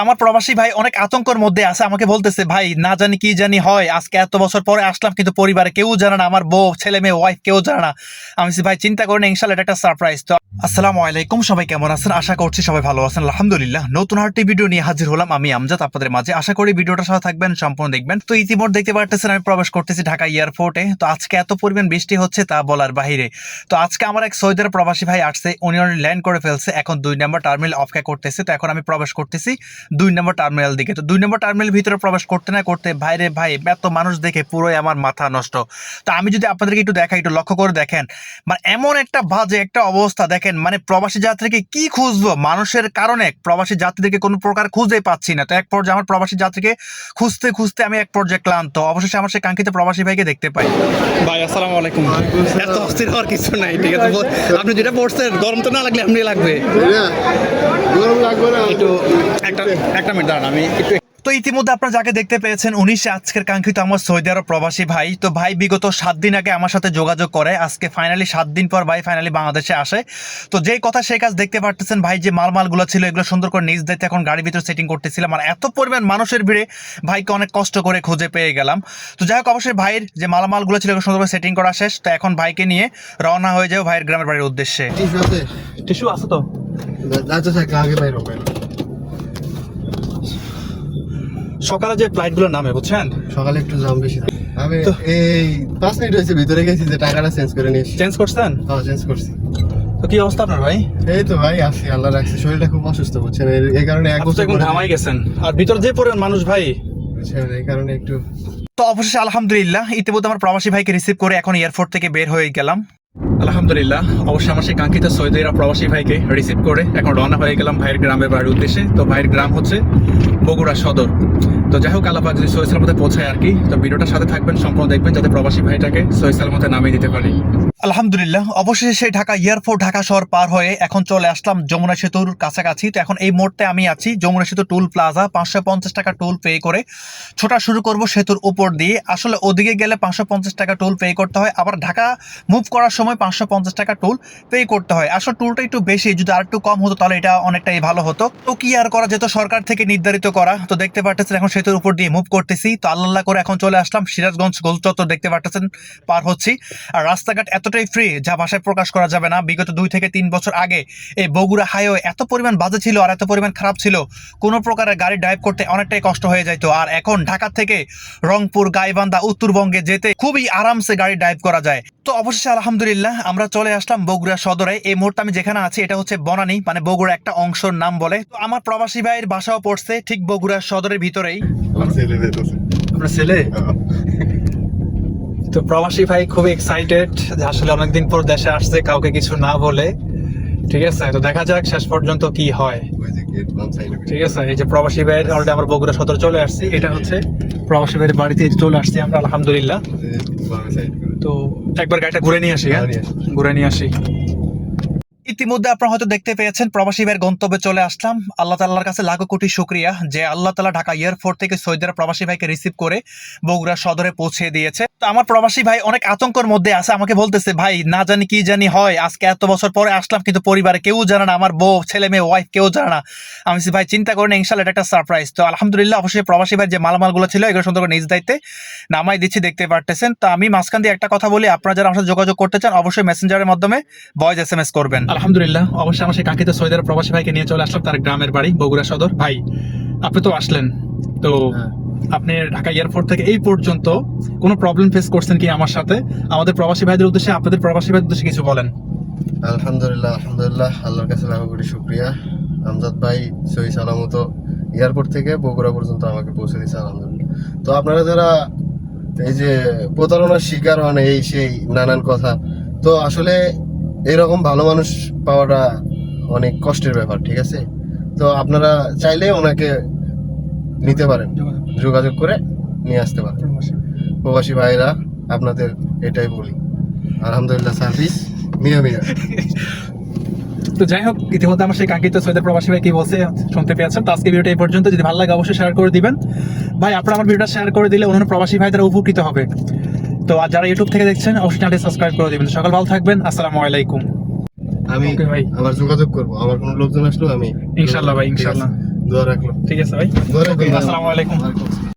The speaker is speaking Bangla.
আমার প্রবাসী ভাই অনেক আতঙ্কের মধ্যে আছে, আমাকে বলতেছে ভাই না জানি কি জানি হয়, আজকে এত বছর পরে আসলাম কিন্তু পরিবারে কেউ জানে না, আমার বউ ছেলে মেয়ে ওয়াইফ কেউ জানে না। আমি ভাই চিন্তা করেন, ইনশাল্লাহ এটা একটা সারপ্রাইজ। তো আসসালামু আলাইকুম, সবাই কেমন আছেন? আশা করছি সবাই ভালো আছেন, আলহামদুলিল্লাহ। নতুন আরেকটি ভিডিও নিয়ে হাজির হলাম আমি আমজাদ আপনাদের মাঝে। আশা করি ভিডিওটার সাথে থাকবেন, সম্পূর্ণ দেখবেন। তো ইতিমধ্যে দেখতে পারতেছেন আমি প্রবেশ করতেছি ঢাকা এয়ারপোর্টে। তো আজকে এত পরিমাণ বৃষ্টি হচ্ছে তা বলার বাহিরে। তো আজকে আমার এক সৌদির প্রবাসী ভাই আসছে, উনি অলরেডি ল্যান্ড করে ফেলছে, এখন 2 নম্বর টার্মিনাল অপেক্ষা করতেছে। তো এখন আমি প্রবেশ করতেছি 2 নম্বর টার্মিনাল দিকে। তো 2 নম্বর টার্মিনাল ভিতরে প্রবেশ করতে না করতে ভাইরে ভাই এত মানুষ দেখে পুরোই আমার মাথা নষ্ট। তো আমি যদি আপনাদেরকে একটু দেখাই, একটু লক্ষ্য করে দেখেন, মানে এমন একটা বাজে একটা অবস্থা দেখেন, মানে প্রবাসী যাত্রীকে কি খুঁজবো, মানুষের কারণে প্রবাসী যাত্রীদেরকে কোনো প্রকার খুঁজে পাচ্ছি না। তো এক পর্যায়ে আমার প্রবাসী যাত্রীকে খুঁজতে খুঁজতে আমি এক পর্যায়ে ক্লান্ত, অবশেষে আমার সেই কাঙ্ক্ষিত প্রবাসী ভাইকে দেখতে পাই। ভাই আসসালামু আলাইকুম। এত অস্থির হওয়ার কিছু নাই, ঠিক আছে? আপনি যেটা পড়ছেন গরম তো না লাগলে আপনি লাগবে, গরম লাগবে না একটু একটা মিনিট দাঁড়ান, আমি একটু। তো ইতিমধ্যে আপনারা যাকে দেখতে পেয়েছেন উনি আজকের কাঙ্ক্ষিত আমার সৌদি আরব প্রবাসী ভাই। তো ভাই বিগত 7 দিন আগে আমার সাথে যোগাযোগ করে, আজকে ফাইনালি 7 দিন পর ভাই ফাইনালি বাংলাদেশে আসে। তো যেই কথা সেই কাজ, দেখতে পারতেছেন ভাই যে মালগুলো ছিল এগুলো সুন্দর করে নিজ দায়িত্বে এখন গাড়ির ভিতরে সেটিং করতেছিলাম। আর এত পরিমাণ মানুষের ভিড়ে ভাইকে অনেক কষ্ট করে খুঁজে পেয়ে গেলাম। তো যাই হোক, অবশ্যই ভাইয়ের যে মালগুলো ছিল এগুলো সুন্দর করে সেটিং করা শেষ। তো এখন ভাইকে নিয়ে রওনা হয়ে যাও ভাইয়ের গ্রামের বাড়ির উদ্দেশ্যে। টিস্যু আছে তো? সকালে যে ফ্লাইটগুলো নামে বুঝছেন, সকালে একটু জাম বেশি থাকে। আমি এই 5 মিনিট হয়েছে ভিতরে গেছি যে টাকাটা চেঞ্জ করে নিয়েছি। চেঞ্জ করছেন? হ্যাঁ চেঞ্জ করছি। তো কি অবস্থা আপনার ভাই? এই তো ভাই আছি, আল্লাহ রাখছে। শরীরটা খুব অসুস্থ বুঝছেন, এই কারণে এক বছর এখন ঘামাই গেছেন, আর ভিতর যে পরিমাণ মানুষ ভাই বুঝছেন, এই কারণে একটু। তো অবশেষে আলহামদুলিল্লাহ ইতিমধ্যে আমার প্রবাসী ভাইকে রিসিভ করে এখন এয়ারপোর্ট থেকে বের হয়ে গেলাম। আলহামদুলিল্লাহ অবশ্যই আমার সেই কাঙ্ক্ষিত সৌদি আরব প্রবাসী ভাইকে রিসিভ করে এখন রওনা হয়ে গেলাম ভাইয়ের গ্রামের বাড়ির উদ্দেশ্যে। তো ভাইয়ের গ্রাম হচ্ছে বগুড়া সদর। তো যাই হোক, আল্লাহ পাক যদি সহি সালামতে পৌঁছায় আর কি। তো ভিডিওটার সাথে থাকবেন, সম্পূর্ণ দেখবেন যাতে প্রবাসী ভাইটাকে সহি সালামতে নামিয়ে দিতে পারি। আলহামদুলিল্লাহ অবশেষে সেই ঢাকা এয়ারপোর্ট, ঢাকা শহর পার হয়ে এখন চলে আসলাম যমুনা সেতুর কাছাকাছি। তো এখন এই মুহূর্তে আমি আছি যমুনা সেতু টুল প্লাজা। 550 টাকা টোল পে করে ছোটা শুরু করব সেতুর উপর দিয়ে। আসলে ওদিকে গেলে 550 টাকা টোল পে করতে হয়, আবার ঢাকা মুভ করার সময় 550 টাকা টোল পে করতে হয়। আসলে টোলটা একটু বেশি, যদি আর একটু কম হতো তাহলে এটা অনেকটাই ভালো হতো। তো কি আর করা যেত, সরকার থেকে নির্ধারিত করা। তো দেখতে পাচ্ছেন এখন সেতুর উপর দিয়ে মুভ করতেছি। তো আল্লাহ করে এখন চলে আসলাম সিরাজগঞ্জ গোল চত্বর, দেখতে পাচ্ছেন পার হচ্ছি। আর রাস্তাঘাট এতটাই ফ্রি যা ভাষায় প্রকাশ করা যাবে না। বিগত 2 থেকে 3 বছর আগে এই বগুড়া হাইওয়ে এত পরিমাণ বাজে ছিল আর এত পরিমাণ খারাপ ছিল, কোনো প্রকারের গাড়ি ড্রাইভ করতে অনেকটাই কষ্ট হয়ে যেত। আর এখন ঢাকা থেকে রংপুর, গাইবান্ধা, উত্তরবঙ্গে যেতে খুবই আরামসে গাড়ি ড্রাইভ করা যায়। তো অবশেষে আলহামদুলিল্লাহ আমরা চলে আসলাম বগুড়া সদরে। এই মুহূর্তে আমি যেখানে আছি এটা হচ্ছে বনানী, মানে বগুড়া একটা অংশের নাম বলে। তো আমার প্রবাসী ভাইয়ের বাসাও পড়ছে ঠিক বগুড়া সদরের ভিতরেই। আপনার ছেলে? তো প্রবাসী ভাই খুবই এক্সাইটেড যে আসলে অনেকদিন পর দেশে আসছে কাউকে কিছু না বলে। ঠিক আছে, তো দেখা যাক শেষ পর্যন্ত কি হয়। ঠিক আছে, এই যে প্রবাসী ভাইয়ের অলরেডি আমরা বগুড়া সদর চলে আসছি। এটা হচ্ছে প্রবাসী ভাইয়ের বাড়িতে চলে আসছি আমরা আলহামদুলিল্লাহ। তো একবার গাড়িটা ঘুরে নিয়ে আসি। হ্যাঁ ঘুরে নিয়ে আসি। ইতিমধ্যে আপনারা হয়তো দেখতে পেয়েছেন প্রবাসী ভাইয়ের গন্তব্যে চলে আসলাম। আল্লাহ তাআলার কাছে লাখো কোটি শুকরিয়া যে আল্লাহ তাআলা ঢাকা এয়ারপোর্ট থেকে সৌদি আরব প্রবাসী ভাইকে রিসিভ করে বগুড়া সদরে পৌঁছে দিয়েছে। তো আমার প্রবাসী ভাই অনেক আতঙ্কের মধ্যে আছে, আমাকে বলতেছে ভাই না জানি কি জানি হয়, আজকে এত বছর পরে আসলাম কিন্তু পরিবারে কেউ জানে না, আমার বউ ছেলে মেয়ে ওয়াইফ কেউ জানে না। আমি ভাই চিন্তা করেন, ইনশাল্লাহ এটা একটা সারপ্রাইজ। তো আলহামদুলিল্লাহ অবশ্যই প্রবাসী ভাই যে মালগুলো ছিল এগুলো সুন্দর করে নিজ দায়িত্বে নামাই দিচ্ছি, দেখতে পারতেছেন। তো আমি মাঝখান দিয়ে একটা কথা বলি, আপনারা যারা আমার সাথে যোগাযোগ করতে চান অবশ্যই মেসেঞ্জারের মাধ্যমে ভয়েস SMS করবেন। আলহামদুলিল্লাহ অবশ্যই আমার সেই কাঙ্ক্ষিত সৌদি আরব প্রবাসী ভাইকে নিয়ে চলে আসলাম তার গ্রামের বাড়ি বগুড়া সদর। ভাই আপনি তো আসলেন, তো আপনি ঢাকা এয়ারপোর্ট থেকে এই পর্যন্ত কোনো প্রবলেম ফেস করছেন কি আমার সাথে? আমাদের প্রবাসী ভাইদের উদ্দেশ্যে, আপনাদের প্রবাসী ভাইদের উদ্দেশ্যে কিছু বলেন। আলহামদুলিল্লাহ আল্লাহর কাছে লাখো কোটি শুকরিয়া। আমজাদ ভাই সহি সালামত এয়ারপোর্ট থেকে বগুড়া পর্যন্ত আমাকে পৌঁছে দিয়েছে আলহামদুলিল্লাহ। তো আপনারা যারা এই যে প্রতারণার শিকার হন এই সেই নানান কথা, তো আসলে এরকম ভালো মানুষ পাওয়াটা অনেক কষ্টের ব্যাপার। ঠিক আছে, তো আপনারা চাইলে ওনাকে নিতে পারেন, যোগাযোগ করে নিয়ে আসতে পারেন। প্রবাসী ভাইরা আপনাদের এটাই বলি, আলহামদুলিল্লাহ সার্ভিস মিয়া মিয়া। তো যাই হোক, ইতিমধ্যে আমার সেই কাঙ্ক্ষিত সৌদি প্রবাসী ভাই কি বলছে শুনতে পেয়েছেন। তো আজকে ভিডিওটা এই পর্যন্ত, যদি ভালো লাগে অবশ্যই শেয়ার করে দিবেন। ভাই আপনারা আমার ভিডিওটা শেয়ার করে দিলে অন্যান্য প্রবাসী ভাই তারা উপকৃত হবে। তো আর যারা ইউটিউব থেকে দেখছেন অবশ্যই চ্যানেলটি সাবস্ক্রাইব করে দিবেন। সকাল ভালো থাকবেন, আসসালামু আলাইকুম। আমি আবার যোগাযোগ করবো, আমার কোনো লোকজন আসলো আমি ইনশাআল্লাহ ভাই ইনশাআল্লাহ দোয়া রাখলাম। ঠিক আছে ভাই, দোয়া রাখবেন। আসসালামু আলাইকুম।